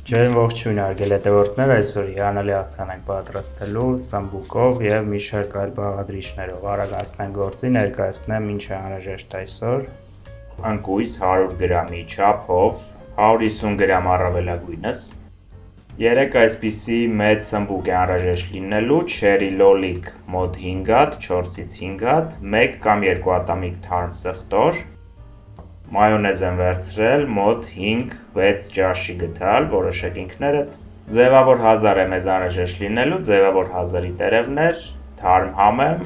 Ջերմ ողջույն արգել հետևորդներ, այսօր հիանալի աղցան ենք պատրաստելու սմբուկով և մի շարք այլ բաղադրիչներով։ Արագ անցնենք գործի, ներկայացնեմ ինչ է անհրաժեշտ այսօր։ Ընկույզ 100 գրամի չափով, 150 գրամ առավելագույնս, 3 այսպիսի մեծ սմբուկ է անհրաժեշտ լինելու, չերի լոլիկ մոտ 5 հատ, 4-ից 5 հատ, 1 կամ 2 ատամիկ թարմ սխտոր, մայոնեզ եմ վերցրել մոտ 5-6 ճաշի գթալ, որոշեք ինքներդ, ձևավոր հազար է մեզ անհրաժեշտ լինելու, ձևավոր հազարի տերևներ, թարմ համ եմ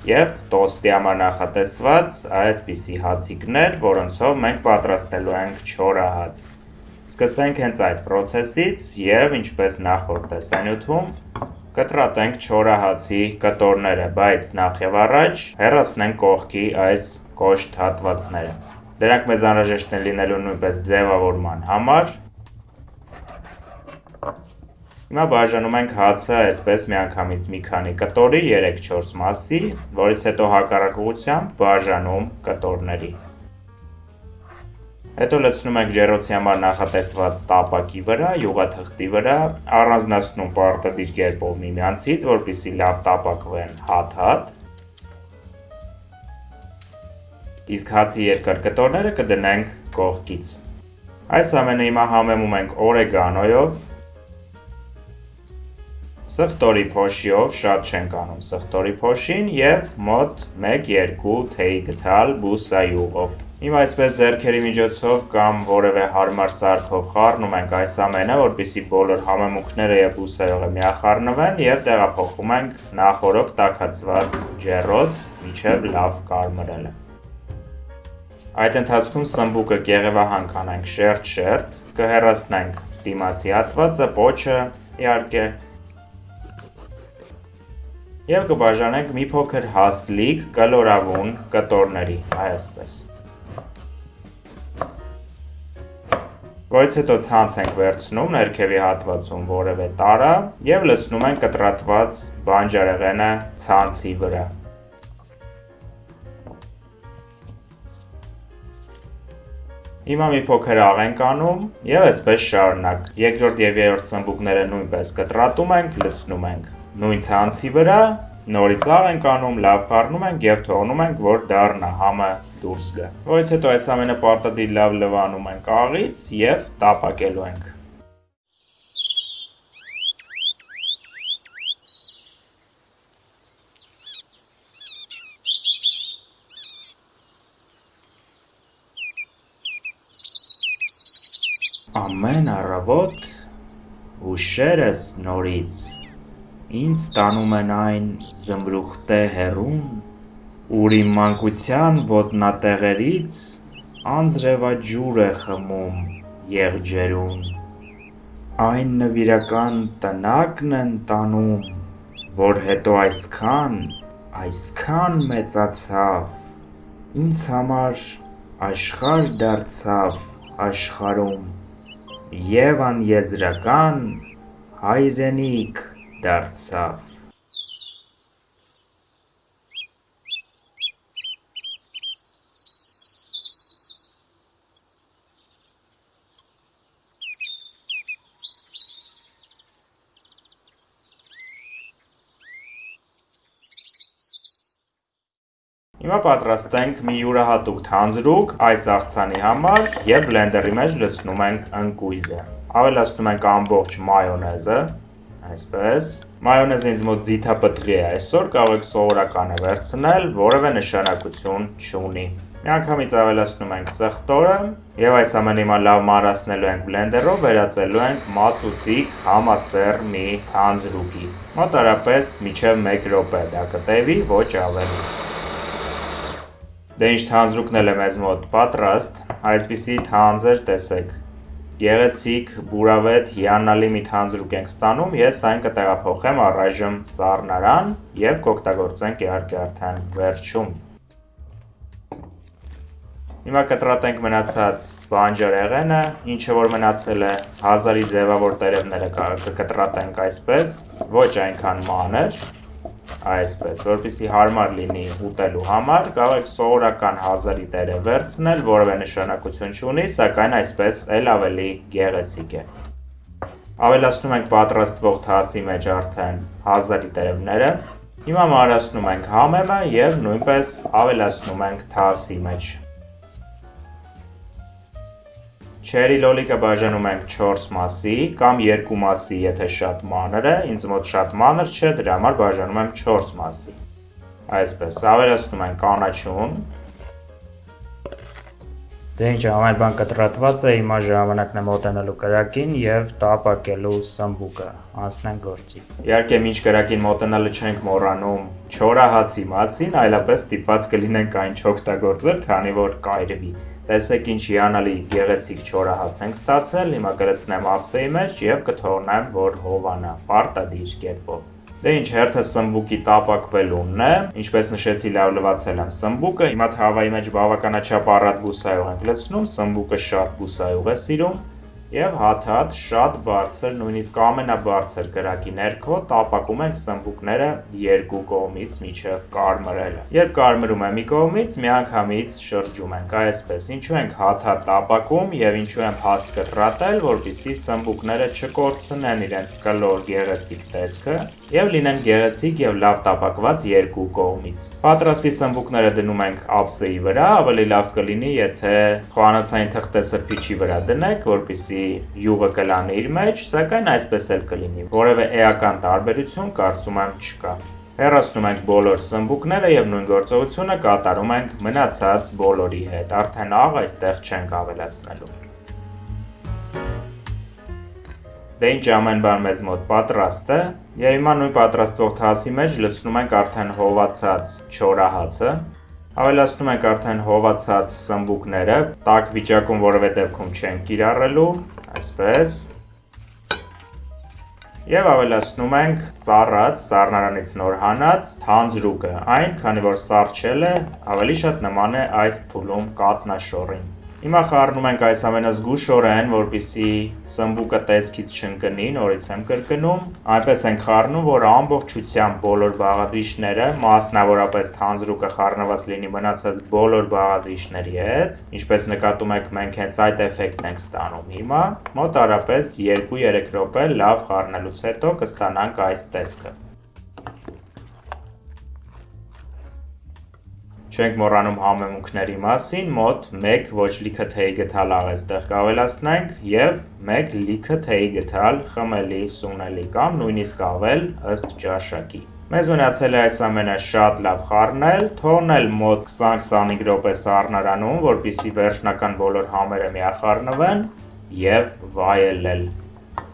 և տոստի համար նախատեսված այսպիսի հացիկներ, որոնցով մենք պատրաստելու ենք չորահաց։ Սկսենք հենց այդ պրոցեսից և ինչպես նախորդ տեսանյութում կտրատենք չորահացի կտորները, բայց նախ և առաջ հեռացնենք կողքի այս կոշտ հատվածները։ Դրանք մեզ անհրաժեշտ են լինելու նույնպես ձևավորման համար։ Հիմա բաժանում ենք հացը այսպես միանգամից մի քանի կտորի 3-4 մասի, որից հետո հակառակ ուղղությամբ բաժանում կտորների։ Հետո լցնում ենք ջեռոցի համար նախատեսված տապակի վրա, յուղաթղթի վրա, առանձնացնում պարտադիր կերպով միմյանցից, որպեսզի լավ տապակվեն հատ-հատ։ Իսկ հացի երկար կտորները կդնենք կողքից։ Այս ամենը հիմա համեմում ենք օրեգանոյով, սխտորի փոշիով, շատ չենք անում սխտորի փոշին և մոտ 1-2 թեյի գթալ բուսայուղով։ Հիմա այսպես ձեռքերի միջոցով կամ որևէ հարմար սարքով խառնում ենք այս ամենը, որպեսզի բոլոր համեմունքները և բուսայուղը միախառնվեն և տեղափոխում ենք նախօրոք տաքացված ջեռոց մինչև լավ կարմրելը։ Այդ ընթացքում սմբուկը կեղևահան կանենք շերտ-շերտ, կհեռացնենք դիմացի հատվածը, պոչը իհարկե և կբաժանենք մի փոքր հաստլիկ կլորավուն կտորների, այսպես։ Որից հետո ցանց ենք վերցնում ներքևի հատվածում որևէ տարա և լցնում ենք կտրատված բանջարեղենը ցանցի վրա։ Հիմա մի փոքր աղ ենք անում և այսպես շարունակ։ Երկրորդ և երրորդ սմբուկները նույնպես կտրատում ենք, լցնում ենք նույն ցանցի վրա, նորից աղ ենք անում, լավ խառնում ենք և թողնում ենք, որ դառնա համը դուրս գա։ Որից հետո այս ամենը պարտադիր լավ լվանում ենք աղից և տապակելու ենք։ Ամեն առավոտ հուշերս նորից ինձ տանում են այն զմրուխտե հեռուն, ուր իմ մանկության ոտնատեղերից անձրևաջուր է խմում եղջերուն։ Այն նվիրական տնակն են տանում, որ հետո այսքան մեծացավ, ինձ համար աշխարհ դարձավ աշխարհում և անեզրական հայրենիք դարձավ։ Հիմա պատրաստենք մի յուրահատուկ թանձրուկ այս աղցանի համար և բլենդերի մեջ լցնում ենք ընկույզը։ Ավելացնում ենք ամբողջ մայոնեզը, այսպես։ Մայոնեզը ինձ մոտ ձիթապտղի է այսօր, կարող եք սովորականը վերցնել, որևէ նշանակություն չունի։ Միանգամից ավելացնում ենք սխտորը և այս ամենը հիմա լավ մանրացնելու ենք բլենդերով, վերածելու ենք մածուծիկ համասեռ մի թանձրուկի։ Մոտարապես մինչև 1 րոպե դա կտևի, ոչ ավելի։ Դե ինչ թանձրուկն էլ է մեզ մոտ պատրաստ, այսպիսի թանձր տեսեք, գեղեցիկ, բուրավետ, հիանալի մի թանձրուկ ենք ստանում, ես այն կտեղափոխեմ առայժմ սառնարան և կօգտագործենք իհարկե արդեն վերջում։ Հիմա կտրատենք մնացած բանջարեղենը, ինչը որ մնացել է, հազարի ձևավոր տերևները կկտրատենք այսպես, ոչ այնքան մանր, այսպես, որպեսզի հարմար լինի ուտելու համար, կարող եք սովորական հազարի տերև վերցնել, որևէ նշանակություն չունի, սակայն այսպես էլ ավելի գեղեցիկ է։ Ավելացնում ենք պատրաստվող թասի մեջ արդեն հազարի տերևները։ Հիմա մարացնում ենք համեմը և նույնպես ավելացնում ենք թասի մեջ։ Չերի լոլիկը բաժանում ենք 4 մասի կամ 2 մասի, եթե շատ մանր է, ինձ մոտ շատ մանր չէ, դրա համար բաժանում եմ 4 մասի։ Այսպես, ավելացնում ենք կանաչուն։ Դե ինչ, ամեն բան կտրատված է, հիմա ժամանակն է մոտենալու կրակին և տապակելու սմբուկը, անցնենք գործի։ Իհարկե մինչ կրակին մոտենալը չենք մոռանում չորահացի մասին, այլապես ստիպված կլինենք այն չօգտագործել, քանի որ կայրվի։ Տեսեք ինչ հիանալի գեղեցիկ չորահաց ենք ստացել, հիմա կլցնեմ ափսեի մեջ և կթողնեմ, որ հովանա, պարտադիր կերպով։ Դե ինչ, հերթը սմբուկի տապակվելունն է, ինչպես նշեցի լավ լվացել եմ սմբուկը, հիմա թավայի մեջ բավականաչափ առատ բուսայող ենք լցնում, սմբուկը շատ բուսայող է սիրում և հատ-հատ շատ բարձր, նույնիսկ ամենաբարձր կրակի ներքո տապակում ենք սմբուկները երկու կողմից մինչև կարմրելը։ Երբ կարմրում է մի կողմից, միանգամից շրջում ենք, այսպես, ինչու ենք հատ-հատ տապակում և ինչու եմ հաստ կտրատել, որպեսզի սմբուկները չկորցնեն իրենց կլոր գեղեցիկ տեսքը և լինեն գեղեցիկ և լավ տապակված երկու կողմից։ Պատրաստի սմբուկները դնում ենք ափսեի վրա, ավելի լավ կլինի, եթե խոհանոցային թղթե սրբիչի վրա դնեք, որպեսզի յուղը կլանի իր մեջ, սակայն այսպես էլ կլինի, որևէ էական տարբերություն կարծում եմ չկա։ Հեռացնում ենք բոլոր սմբուկները և նույն գործողությունը կատարում ենք մնացած բոլորի հետ, արդեն աղ այստեղ չենք ավելացնելու։ Դե ինչ, ամեն բան մեզ մոտ պատրաստ է, և հիմա նույն պատրաստվող թասի մեջ լցնում ենք արդեն հովացած չորահացը, ավելացնում ենք արդեն հովացած սմբուկները, տաք վիճակում որևէ դեպքում չենք կիրառելու, այսպես, և ավելացնում ենք սառած, սառնարանից նոր հանած թանձրուկը, այն, քանի որ սառչել է, ավելի շատ նման է այս փուլում կատնաշոռին։ Հիմա խառնում ենք այս ամենազգուշորեն, որպեսզի սմբուկը տեսքից չընկնի, նորից եմ կրկնում, այնպես ենք խառնում, որ ամբողջությամբ բոլոր բաղադրիչները, մասնավորապես թանձրուկը խառնված լինի մնացած բոլոր բաղադրիչների հետ, ինչպես նկատում եք, մենք հենց այդ էֆեկտն ենք ստանում հիմա, մոտարապես 2-3 րոպե լավ խառնելուց հետո կստանանք այս տեսքը։ Չենք մոռանում համեմունքների մասին, մոտ 1 ոչ լիքը թեյի գդալ աղեստեղ կավելացնենք և 1 լիքը թեյի գդալ խմելի, սունելի կամ նույնիսկ ավել ըստ ճաշակի։ Մեզ մնացել է այս ամենը շատ լավ խառնել, թողնել մոտ 20-25 րոպե սառնարանում, որպեսզի վերջնական բոլոր համերը միախառնվեն և վայելել։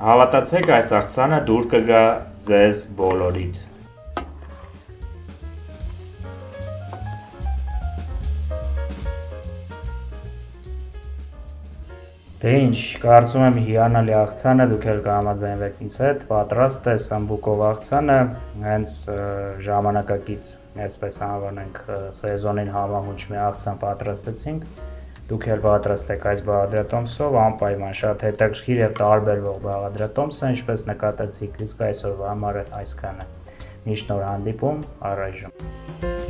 Հավատացեք, այս աղցանը դուր կգա ձեզ բոլորիդ։ Դե ինչ, կարծում եմ հիանալի աղցանը, դուք էլ կհամաձայնվեք ինձ հետ, պատրաստ է սմբուկով աղցանը, հենց ժամանակակից, այսպես անվանենք, սեզոնին համահունչ մի աղցան պատրաստեցինք, դուք էլ պատրաստեք այս բաղադրատոմսով, անպայման շատ հետաքրքիր և տարբերվող բաղադրատոմս է, ինչպես նկատեցիք, իսկ այսօրվա համար այսքանը։ Մինչ նոր հանդիպում, առայժմ։